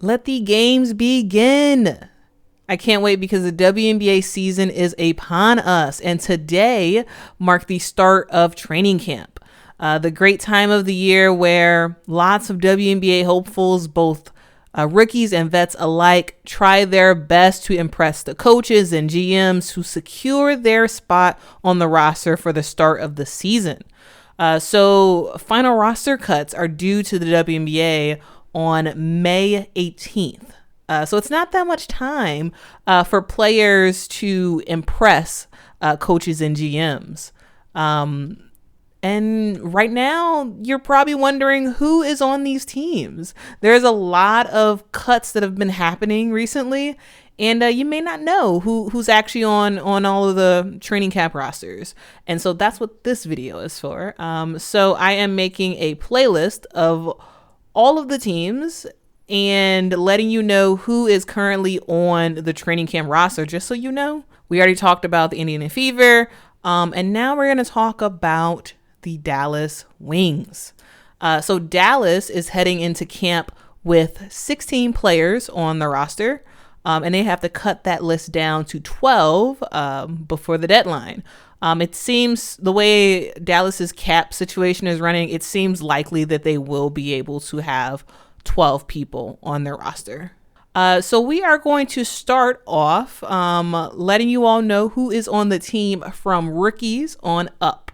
Let the games begin. I can't wait because the WNBA season is upon us, and today marked the start of training camp. The great time of the year where lots of WNBA hopefuls, both rookies and vets alike, try their best to impress the coaches and GMs who secure their spot on the roster for the start of the season. So final roster cuts are due to the WNBA on May 18th. So it's not that much time for players to impress coaches and GMs. And right now, you're probably wondering who is on these teams. There's a lot of cuts that have been happening recently, and you may not know who's actually on all of the training camp rosters. And so that's what this video is for. So I am making a playlist of all of the teams and letting you know who is currently on the training camp roster, just so you know. We already talked about the Indiana Fever, and now we're going to talk about the Dallas Wings. So Dallas is heading into camp with 16 players on the roster, and they have to cut that list down to 12 before the deadline. It seems the way Dallas's cap situation is running, it seems likely that they will be able to have 12 people on their roster. So we are going to start off letting you all know who is on the team from rookies on up.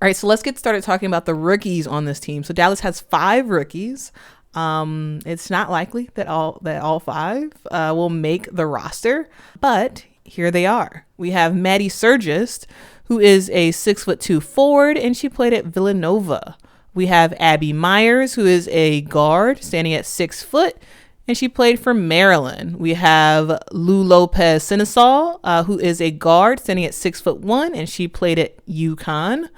All right, so let's get started talking about the rookies on this team. So Dallas has 5 rookies. It's not likely that all 5 will make the roster, but here they are. We have Maddie Surgist, who is a 6'2" forward, and she played at Villanova. We have Abby Myers, who is a guard standing at 6 foot, and she played for Maryland. We have Lou Lopez Sinisal, who is a guard standing at 6'1", and she played at UConn.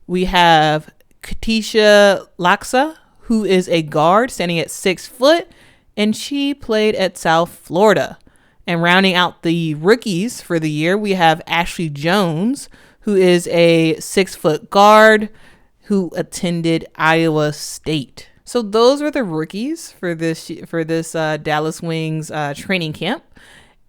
We have Katisha Laksa, who is a guard standing at 6 foot, and she played at South Florida. And rounding out the rookies for the year, we have Ashley Jones, who is a 6 foot guard who attended Iowa State. So those are the rookies for this Dallas Wings training camp.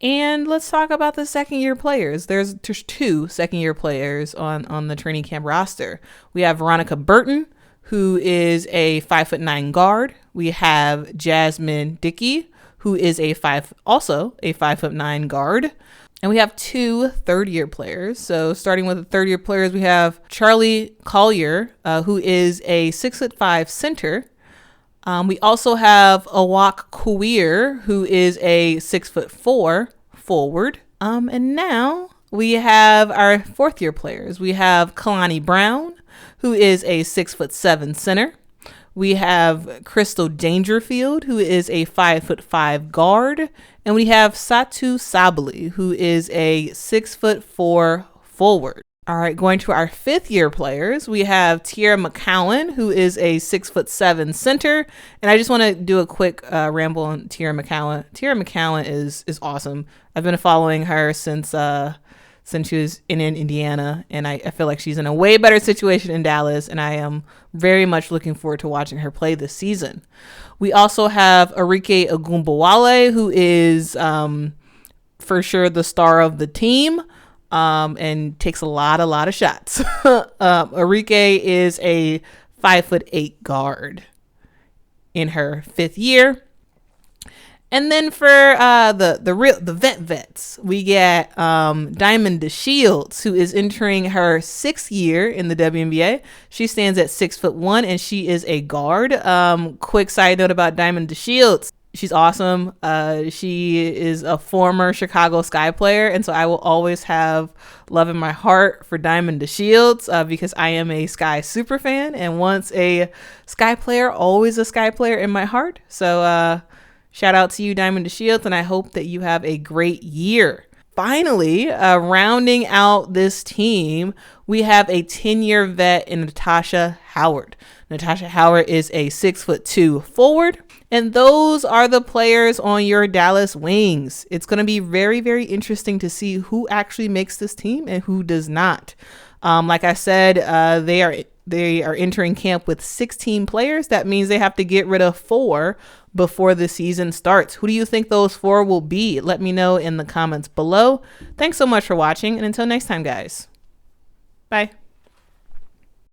And let's talk about the second-year players. There's 2 second-year players on the training camp roster. We have Veronica Burton, who is a 5'9" guard. We have Jasmine Dickey, who is also a 5'9" guard. And we have 2 third-year players. So starting with the third-year players, we have Charlie Collier, who is a 6'5" center. We also have Awak Kuir, who is a 6'4" forward. And now we have our 4th-year players. We have Kalani Brown, who is a 6'7" center. We have Crystal Dangerfield, who is a 5'5" guard. And we have Satu Sabali, who is a 6'4" forward. All right, going to our 5th-year players, we have Tiara McCowan, who is a 6'7" center. And I just want to do a quick ramble on Tiara McCowan. Tiara McCowan is awesome. I've been following her since she was in Indiana, and I feel like she's in a way better situation in Dallas, and I am very much looking forward to watching her play this season. We also have Arike Ogunbowale, who is for sure the star of the team. And takes a lot of shots. Arike is a 5'8" guard in her 5th year. And then for the vets, we get Diamond DeShields, who is entering her 6th year in the WNBA. She stands at 6'1", and she is a guard. Quick side note about Diamond DeShields. She's awesome. She is a former Chicago Sky player, and so I will always have love in my heart for Diamond DeShields because I am a Sky super fan, and once a Sky player, always a Sky player in my heart. So shout out to you, Diamond DeShields, and I hope that you have a great year. Finally, rounding out this team, we have a 10-year vet in Natasha Howard. Natasha Howard is a 6'2" forward. And those are the players on your Dallas Wings. It's going to be very, very interesting to see who actually makes this team and who does not. Like I said, they are They are entering camp with 16 players. That means they have to get rid of 4 before the season starts. Who do you think those 4 will be? Let me know in the comments below. Thanks so much for watching, and until next time, guys. Bye.